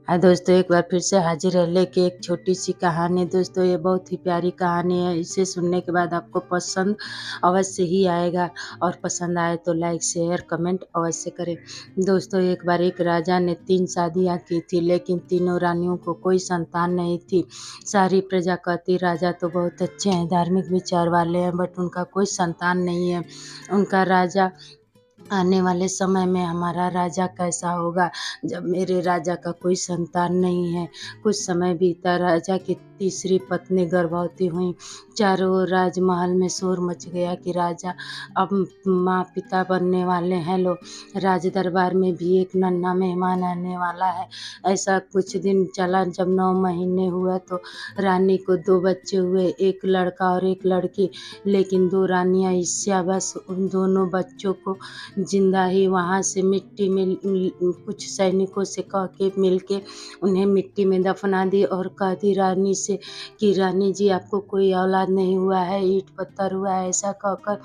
दोस्तों एक बार फिर से हाजिर है लेके एक छोटी सी कहानी। दोस्तों ये बहुत ही प्यारी कहानी है। इसे सुनने के बाद आपको पसंद अवश्य ही आएगा और पसंद आए तो लाइक शेयर कमेंट अवश्य करें। दोस्तों एक बार एक राजा ने 3 शादियां की थी, लेकिन तीनों रानियों को कोई संतान नहीं थी। सारी प्रजा कहती राजा तो बहुत अच्छे हैं, धार्मिक विचार वाले हैं, बट उनका कोई संतान नहीं है। उनका राजा आने वाले समय में हमारा राजा कैसा होगा जब मेरे राजा का कोई संतान नहीं है। कुछ समय बीता, राजा की तीसरी पत्नी गर्भवती हुई। चारों ओर राजमहल में शोर मच गया कि राजा अब माँ पिता बनने वाले हैं। लोग राज दरबार में भी एक नन्हा मेहमान आने वाला है। ऐसा कुछ दिन चला। जब 9 महीने हुआ तो रानी को 2 बच्चे हुए, एक लड़का और एक लड़की। लेकिन 2 रानियां ईर्ष्या बस उन दोनों बच्चों को जिंदा ही वहाँ से मिट्टी में कुछ सैनिकों से कह के मिल के उन्हें मिट्टी में दफना दी और कह दी रानी से कि रानी जी आपको कोई औलाद नहीं हुआ है, ईंट पत्थर हुआ है। ऐसा कहकर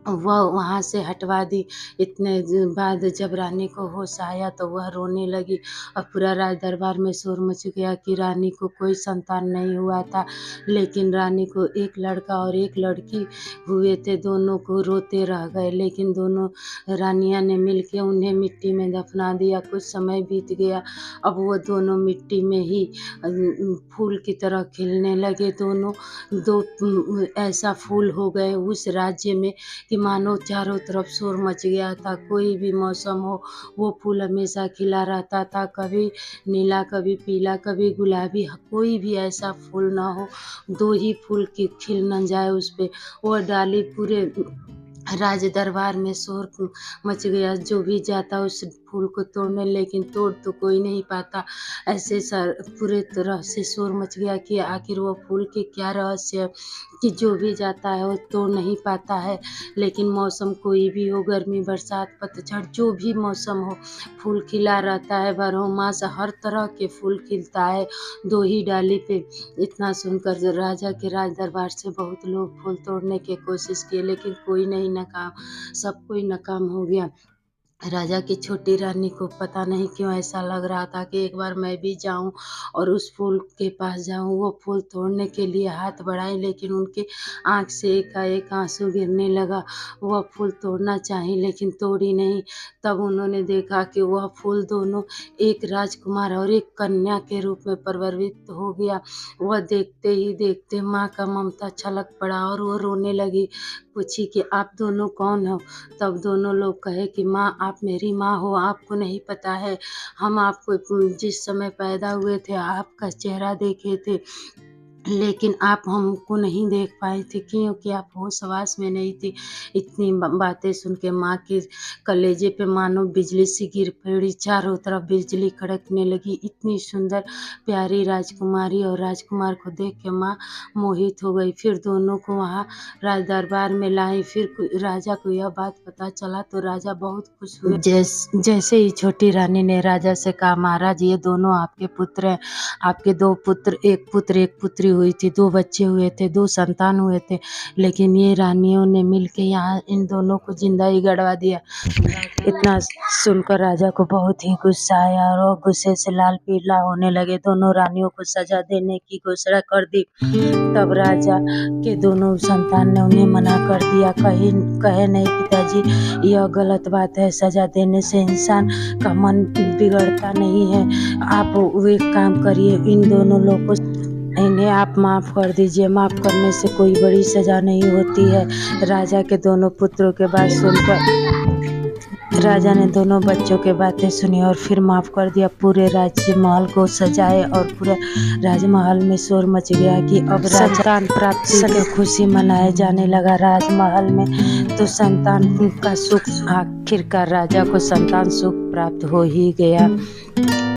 वह वहाँ से हटवा दी। इतने बाद जब रानी को होश आया तो वह रोने लगी और पूरा राज दरबार में शोर मच गया कि रानी को कोई संतान नहीं हुआ था, लेकिन रानी को एक लड़का और एक लड़की हुए थे। दोनों को रोते रह गए, लेकिन दोनों रानियां ने मिलके उन्हें मिट्टी में दफना दिया। कुछ समय बीत गया, अब वो दोनों मिट्टी में ही फूल की तरह खिलने लगे। दोनों ऐसा फूल हो गए उस राज्य में कि मानो चारों तरफ शोर मच गया था। कोई भी मौसम हो वो फूल हमेशा खिला रहता था, कभी नीला कभी पीला कभी गुलाबी। कोई भी ऐसा फूल ना हो 2 ही फूल की खिल न जाए उस पे। वो डाली पूरे राज दरबार में शोर मच गया। जो भी जाता उस फूल को तोड़ने, लेकिन तोड़ तो कोई नहीं पाता। ऐसे पूरे तरह से शोर मच गया कि आखिर वो फूल के क्या रहस्य है कि जो भी जाता है वो तोड़ नहीं पाता है। लेकिन मौसम कोई भी हो, गर्मी बरसात पतझड़ जो भी मौसम हो, फूल खिला रहता है। 12 मास हर तरह के फूल खिलता है 2 ही डाली पे। इतना सुनकर राजा के राज दरबार से बहुत लोग फूल तोड़ने की कोशिश किए, लेकिन कोई नहीं, नाकाम, सब कोई नाकाम हो गया। राजा की छोटी रानी को पता नहीं क्यों ऐसा लग रहा था कि एक बार मैं भी जाऊं और उस फूल के पास जाऊं। वो फूल तोड़ने के लिए हाथ बढ़ाए, लेकिन उनके आँख से एकाएक आंसू गिरने लगा। वह फूल तोड़ना चाही लेकिन तोड़ी नहीं। तब उन्होंने देखा कि वह फूल दोनों एक राजकुमार और एक कन्या के रूप में परिवर्तित हो गया। वह देखते ही देखते माँ का ममता छलक पड़ा और वो रोने लगी। पूछी कि आप दोनों कौन हो? तब दोनों लोग कहे कि माँ आप मेरी माँ हो, आपको नहीं पता है हम आपको जिस समय पैदा हुए थे आपका चेहरा देखे थे, लेकिन आप हमको नहीं देख पाए थे क्योंकि आप होश-हवास में नहीं थी। इतनी बातें सुन के माँ के कलेजे पे मानो बिजली सी गिर पड़ी। चारों तरफ बिजली कड़कने लगी। इतनी सुंदर प्यारी राजकुमारी और राजकुमार को देख के माँ मोहित हो गई। फिर दोनों को वहाँ राज दरबार में लाई। फिर राजा को यह बात पता चला तो राजा बहुत खुश हुए। जैसे ही छोटी रानी ने राजा से कहा महाराज ये दोनों आपके पुत्र हैं। आपके 2 पुत्र, एक पुत्र एक पुत्री हुई थी, 2 बच्चे हुए थे, 2 संतान हुए थे, लेकिन ये रानियों ने मिलके यहाँ इन दोनों को जिंदा ही गड़वा दिया। इतना सुनकर राजा को बहुत ही गुस्सा आया और वो गुस्से से लाल पीला होने लगे। दोनों रानियों को सजा देने की घोषणा कर दी। तब राजा के दोनों संतान ने उन्हें मना कर दिया। कहे नहीं पिताजी यह गलत बात है, सजा देने से इंसान का मन बिगड़ता नहीं है। आप वो एक काम करिए, इन दोनों लोग को इन्हें आप माफ़ कर दीजिए। माफ़ करने से कोई बड़ी सज़ा नहीं होती है। राजा के दोनों पुत्रों के बात सुनकर राजा ने दोनों बच्चों के बातें सुनी और फिर माफ़ कर दिया। पूरे राजमहल को सजाए और पूरे राजमहल में शोर मच गया कि अब संतान प्राप्ति की खुशी मनाए जाने लगा राजमहल में। तो संतान का सुख, आखिरकार राजा को संतान सुख प्राप्त हो ही गया।